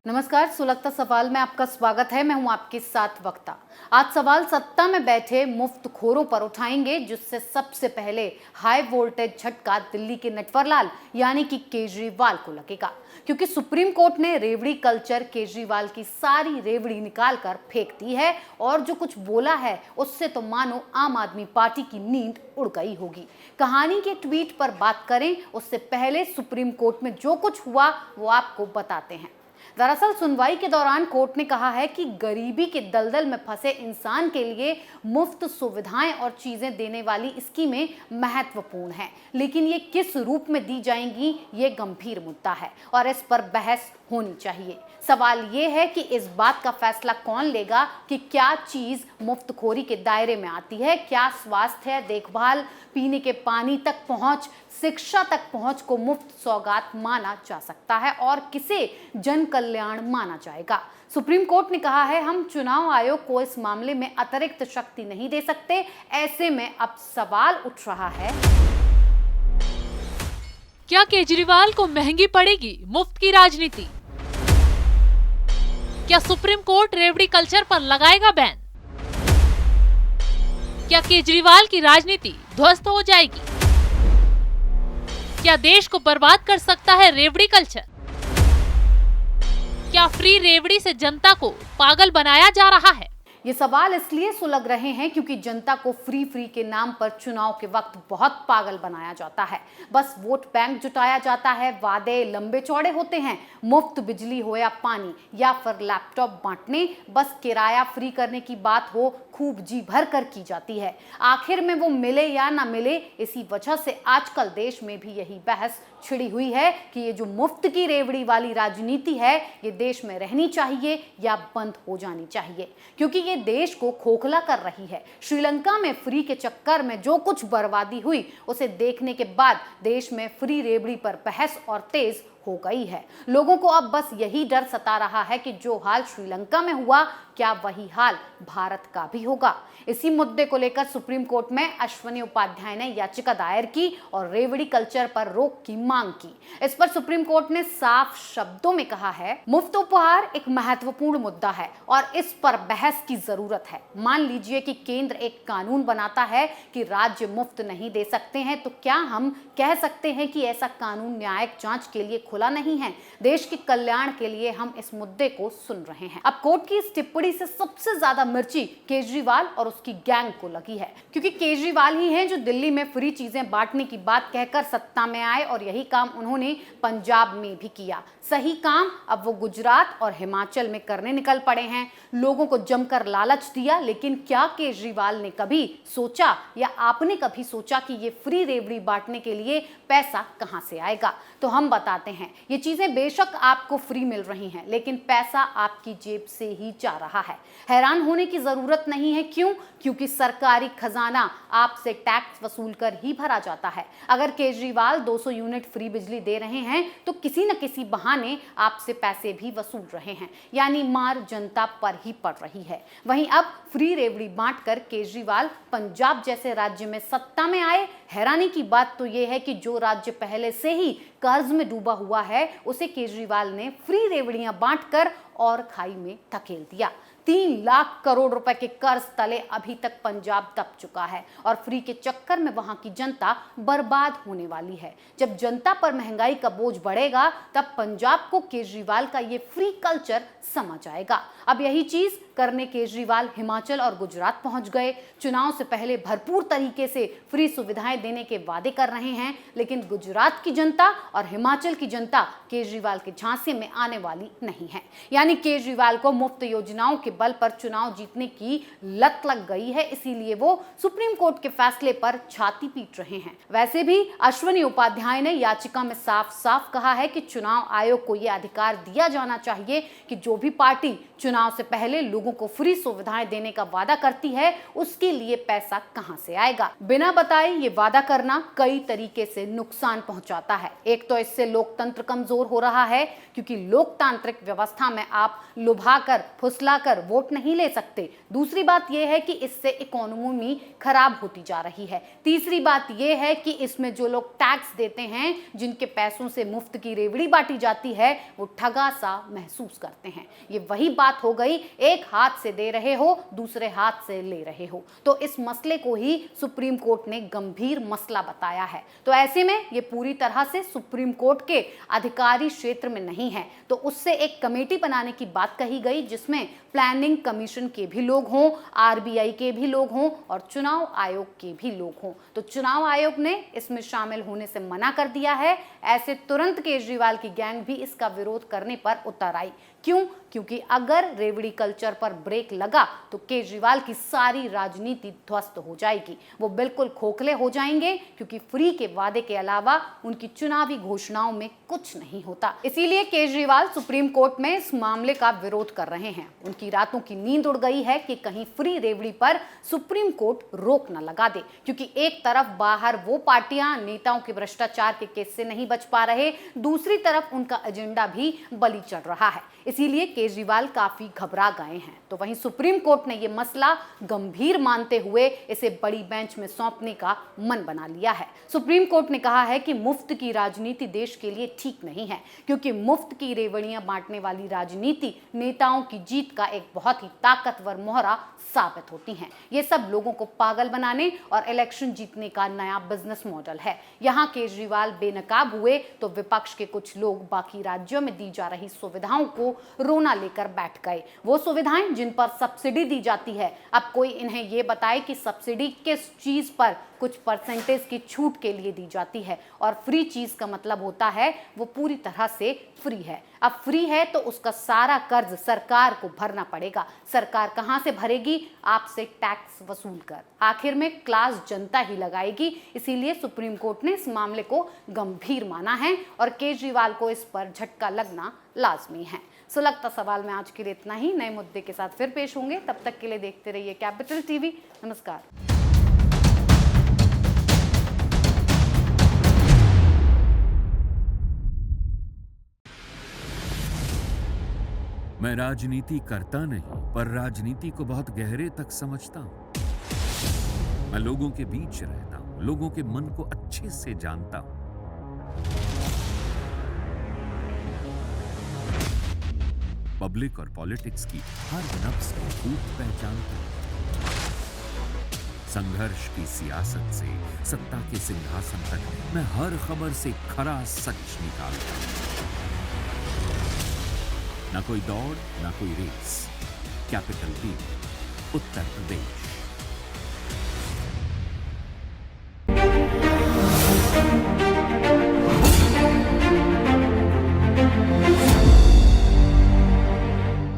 नमस्कार, सुलगता सवाल में आपका स्वागत है। मैं हूं आपके साथ वक्ता। आज सवाल सत्ता में बैठे मुफ्तखोरों पर उठाएंगे, जिससे सबसे पहले हाई वोल्टेज झटका दिल्ली के नटवरलाल यानी कि केजरीवाल को लगेगा, क्योंकि सुप्रीम कोर्ट ने रेवड़ी कल्चर केजरीवाल की सारी रेवड़ी निकाल कर फेंक दी है और जो कुछ बोला है उससे तो मानो आम आदमी पार्टी की नींद उड़ गई होगी। कहानी के ट्वीट पर बात करें उससे पहले सुप्रीम कोर्ट में जो कुछ हुआ वो आपको बताते हैं। दरअसल सुनवाई के दौरान कोर्ट ने कहा है कि गरीबी के दलदल में फंसे इंसान के लिए मुफ्त सुविधाएं और चीजें देने वाली स्कीमें महत्वपूर्ण हैं, लेकिन ये किस रूप में दी जाएंगी ये गंभीर मुद्दा है और इस पर बहस होनी चाहिए। सवाल ये है कि इस बात का फैसला कौन लेगा कि क्या चीज मुफ्तखोरी के दायरे में आती है। क्या स्वास्थ्य देखभाल, पीने के पानी तक पहुंच, शिक्षा तक पहुंच को मुफ्त सौगात माना जा सकता है और किसे जन कल्याण माना जाएगा। सुप्रीम कोर्ट ने कहा है हम चुनाव आयोग को इस मामले में अतिरिक्त शक्ति नहीं दे सकते। ऐसे में अब सवाल उठ रहा है, क्या केजरीवाल को महंगी पड़ेगी मुफ्त की राजनीति? क्या सुप्रीम कोर्ट रेवड़ी कल्चर पर लगाएगा बैन? क्या केजरीवाल की राजनीति ध्वस्त हो जाएगी? क्या देश को बर्बाद कर सकता है रेवड़ी कल्चर? क्या फ्री रेवड़ी से जनता को पागल बनाया जा रहा है? ये सवाल इसलिए सुलग रहे हैं क्योंकि जनता को फ्री के नाम पर चुनाव के वक्त बहुत पागल बनाया जाता है। बस वोट बैंक जुटाया जाता है, वादे लंबे चौड़े होते हैं, मुफ्त बिजली हो या पानी या फिर लैपटॉप बांटने, बस किराया फ्री करने की बात हो खूब जी भर कर की जाती है। आखिर में वो मिले या ना मिले, इसी वजह से आजकल देश में भी यही बहस छिड़ी हुई है कि ये जो मुफ्त की रेवड़ी वाली राजनीति है ये देश में रहनी चाहिए या बंद हो जानी चाहिए, क्योंकि ये देश को खोखला कर रही है। श्रीलंका में फ्री के चक्कर में जो कुछ बर्बादी हुई उसे देखने के बाद देश में फ्री रेवड़ी पर बहस और तेज हो गई है। लोगों को अब बस यही डर सता रहा है कि जो हाल श्रीलंका में हुआ क्या वही हाल भारत का भी होगा। इसी मुद्दे को लेकर सुप्रीम कोर्ट में अश्विनी उपाध्याय ने याचिका दायर की और रेवड़ी कल्चर पर रोक की मांग की। इस पर सुप्रीम कोर्ट ने साफ शब्दों में कहा है मुफ्त उपहार एक महत्वपूर्ण मुद्दा है और इस पर बहस की जरूरत है। मान लीजिए कि केंद्र एक कानून बनाता है कि राज्य मुफ्त नहीं दे सकते हैं, तो क्या हम कह सकते हैं कि ऐसा कानून न्यायिक जांच के लिए खुला नहीं है? देश के कल्याण के लिए हम इस मुद्दे को सुन रहे हैं। अब कोर्ट की इस टिप्पणी से सबसे ज्यादा मिर्ची केजरीवाल और उसकी गैंग को लगी है, क्योंकि केजरीवाल ही हैं जो दिल्ली में फ्री चीजें बांटने की बात कहकर सत्ता में आए और यही काम उन्होंने पंजाब में भी किया। सही काम अब वो गुजरात और हिमाचल में करने निकल पड़े हैं। लोगों को जमकर लालच दिया, लेकिन क्या केजरीवाल ने कभी सोचा या आपने कभी सोचा कि ये फ्री रेवड़ी बांटने के लिए पैसा कहां से आएगा? तो हम बताते हैं, ये चीजें बेशक आपको फ्री मिल रही हैं, लेकिन पैसा आपकी जेब से ही जा रहा है। हैरान होने की जरूरत नहीं है। क्यों? क्योंकि सरकारी खजाना आपसे टैक्स वसूल कर ही भरा जाता है। अगर केजरीवाल 200 यूनिट फ्री बिजली दे रहे हैं तो किसी न किसी बहाने आपसे पैसे भी वसूल रहे हैं, यानी मार जनता पर ही पड़ रही है। वहीं अब फ्री रेवड़ी बांटकर केजरीवाल पंजाब जैसे राज्य में सत्ता में आए। हैरानी की बात तो यह है कि जो राज्य पहले से ही कर्ज में डूबा हुआ है उसे केजरीवाल ने फ्री रेवड़ियां बांटकर और खाई में धकेल दिया। 3 लाख करोड़ रुपए के कर्ज तले अभी तक पंजाब दब चुका है और फ्री के चक्कर में वहां की जनता बर्बाद होने वाली है। जब जनता पर महंगाई का बोझ बढ़ेगा तब पंजाब को केजरीवाल का ये फ्री कल्चर समझ आएगा। अब यही चीज करने केजरीवाल हिमाचल और गुजरात पहुंच गए। चुनाव से पहले भरपूर तरीके से फ्री सुविधाएं देने के वादे कर रहे हैं, लेकिन गुजरात की जनता और हिमाचल की जनता केजरीवाल के झांसे में आने वाली नहीं है। यानी केजरीवाल को मुफ्त योजनाओं के बल पर चुनाव जीतने की लत लग गई है, इसीलिए वो सुप्रीम कोर्ट के फैसले पर छाती पीट रहे हैं। वैसे भी अश्विनी उपाध्याय ने याचिका में साफ साफ कहा है कि चुनाव आयोग को यह अधिकार दिया जाना चाहिए कि जो भी पार्टी चुनाव से पहले लोगों को फ्री सुविधाएं देने का वादा करती है उसके लिए पैसा कहां से आएगा। बिना बताए ये वादा करना कई तरीके से नुकसान पहुंचाता है। एक तो इससे लोकतंत्र कमजोर हो रहा है, क्योंकि लोकतांत्रिक व्यवस्था में आप लुभाकर, फुसलाकर वोट नहीं ले सकते। दूसरी बात यह है कि इससे इकोनॉमी खराब होती जा रही है। तीसरी बात यह है कि इसमें जो लोग टैक्स देते हैं, जिनके पैसों से मुफ्त की रेवड़ी बांटी जाती है, वो ठगा सा महसूस करते हैं। ये वही बात हो गई, एक हाथ से दे रहे हो, दूसरे हाथ से ले रहे हो। तो इस मसले को ही सुप्रीम कोर्ट ने गंभीर मसला बताया है। तो ऐसे में ये पूरी तरह से सुप्रीम कोर्ट के अधिकारी क्षेत्र में नहीं है। तो उससे एक कमेटी बनाने की बात कही गई, जिसमें प्लानिंग कमीशन के भी लोग हों, आरबीआई के भी लोग हों और चुनाव आयोग के भी लोग हों। तो चुनाव आयोग ने इसमें शामिल होने से मना कर दिया है। ऐसे तुरंत केजरीवाल की गैंग भी इसका विरोध करने पर उतर आई। क्यों? क्योंकि अगर रेवड़ी कल्चर पर ब्रेक लगा तो केजरीवाल की सारी राजनीति ध्वस्त हो जाएगी। वो बिल्कुल खोखले हो जाएंगे, क्योंकि फ्री के वादे के अलावा उनकी चुनावी घोषणाओं में कुछ नहीं होता। इसीलिए केजरीवाल सुप्रीम कोर्ट में इस मामले का विरोध कर रहे हैं। उनकी रातों की नींद उड़ गई है कि कहीं फ्री रेवड़ी पर सुप्रीम कोर्ट रोक न लगा दे, क्योंकि एक तरफ बाहर वो पार्टियां नेताओं के भ्रष्टाचार के केस से नहीं बच पा रहे, दूसरी तरफ उनका एजेंडा भी बलि चढ़ रहा है। इसीलिए केजरीवाल काफी घबरा गए हैं। तो वहीं सुप्रीम कोर्ट ने यह मसला गंभीर मानते हुए इसे बड़ी बेंच में सौंपने का मन बना लिया है। सुप्रीम कोर्ट ने कहा है कि मुफ्त की राजनीति देश के लिए ठीक नहीं है, क्योंकि मुफ्त की रेवड़ियां बांटने वाली राजनीति नेताओं की जीत का एक बहुत ही ताकतवर मोहरा साबित होती हैं। ये सब लोगों को पागल बनाने और इलेक्शन जीतने का नया बिजनेस मॉडल है। यहाँ केजरीवाल बेनकाब हुए तो विपक्ष के कुछ लोग बाकी राज्यों में दी जा रही सुविधाओं को रोना लेकर बैठ गए। वो सुविधाएं जिन पर सब्सिडी दी जाती है, अब कोई इन्हें ये बताए कि सब्सिडी किस चीज पर कुछ परसेंटेज की छूट के लिए दी जाती है, और फ्री चीज का मतलब होता है वो पूरी तरह से फ्री है। अब फ्री है तो उसका सारा कर्ज सरकार को भरना पड़ेगा। सरकार कहां से भरेगी? आपसे टैक्स वसूल कर। आखिर में क्लास जनता ही लगाएगी। इसीलिए सुप्रीम कोर्ट ने इस मामले को गंभीर माना है और केजरीवाल को इस पर झटका लगना लाजमी है। सुलगता सवाल में आज के लिए इतना ही। नए मुद्दे के साथ फिर पेश होंगे, तब तक के लिए देखते रहिए कैपिटल टीवी। नमस्कार। मैं राजनीति करता नहीं, पर राजनीति को बहुत गहरे तक समझता हूं। मैं लोगों के बीच रहता हूं, लोगों के मन को अच्छे से जानता हूं। पब्लिक और पॉलिटिक्स की हर नब्ज को खूब पहचानता हूं। संघर्ष की सियासत से सत्ता के सिंहासन तक मैं हर खबर से खरा सच निकालता हूं। ना कोई दौड़, ना कोई race. Capital TV, Uttar Pradesh.